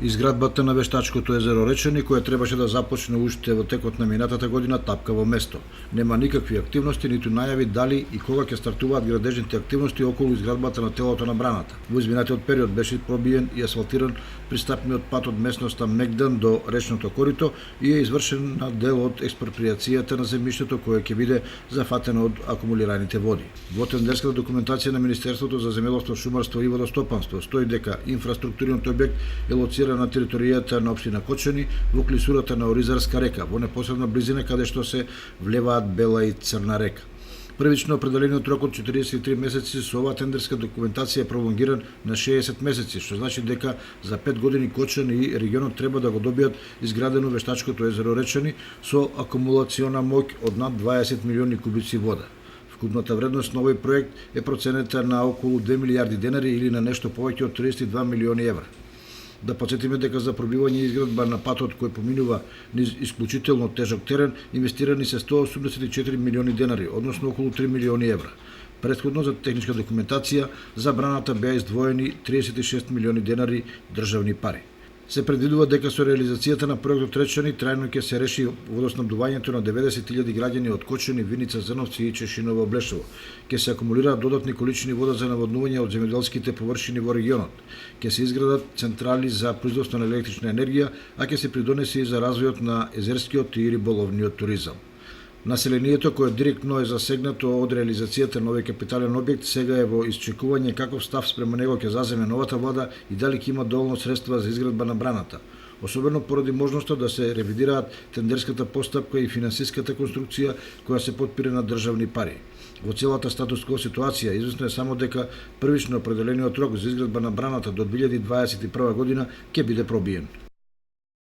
Изградбата на вештачкото езеро Речени, која требаше да започне уште во текот на минатата година, тапка во место. Нема никакви активности, ниту најави дали и кога ќе стартуваат градежните активности околу изградбата на телото на браната. Во изминатиот период беше пробиен и асфалтиран пристапниот пат од местноста Мегдан до речното корито и е извршена дел од експроприацијата на земјиштето кое ќе биде зафатено од акумулираните води. Во тендерската документација на Министерството за земјоделство, шумарство и водостопанство стои дека инфраструктурниот објект е лоциран на територијата на општина Кочани во клисурата на Оризарска река, во непосредна близина каде што се влеваат Бела и Црна река. Првично определениот рок од 43 месеци со оваа тендерска документација е пролонгиран на 60 месеци, што значи дека за 5 години Кочани и регионот треба да го добијат изградено вештачкото езеро Речени со акумулациона моќ од над 20 милиони кубици вода. Вкупната вредност на овој проект е проценета на околу 2 милијарди денари или на нешто повеќе од 32 милиони евра. Да подсетиме дека за пробивање и изградба на патот кој поминува низ исклучително тежок терен инвестирани се 184 милиони денари, односно околу 3 милиони евра. Претходно за техничка документација за браната беа издвоени 36 милиони денари државни пари. Се предвидува дека со реализацијата на проектот Речени трајно ќе се реши водоснабдувањето на 90.000 граѓани од Кочани, Виница, Зрновци и Чешиново, Блешево. Ќе се акумулираат додатни количини вода за наводнување од земјоделските површини во регионот. Ќе се изградат централи за производство на електрична енергија, а ќе се придонесе и за развојот на езерскиот и риболовниот туризам. Населението кое директно е засегнато од реализацијата на овој капитален објект сега е во исчекување каков став спрема него ќе заземе новата влада и дали ќе има доволно средства за изградба на браната, особено поради можноста да се ревидираат тендерската постапка и финансиската конструкција која се потпира на државни пари. Во целата статус-кво ситуација известно е само дека првично определениот рок за изградба на браната до 2021 година ќе биде пробиен.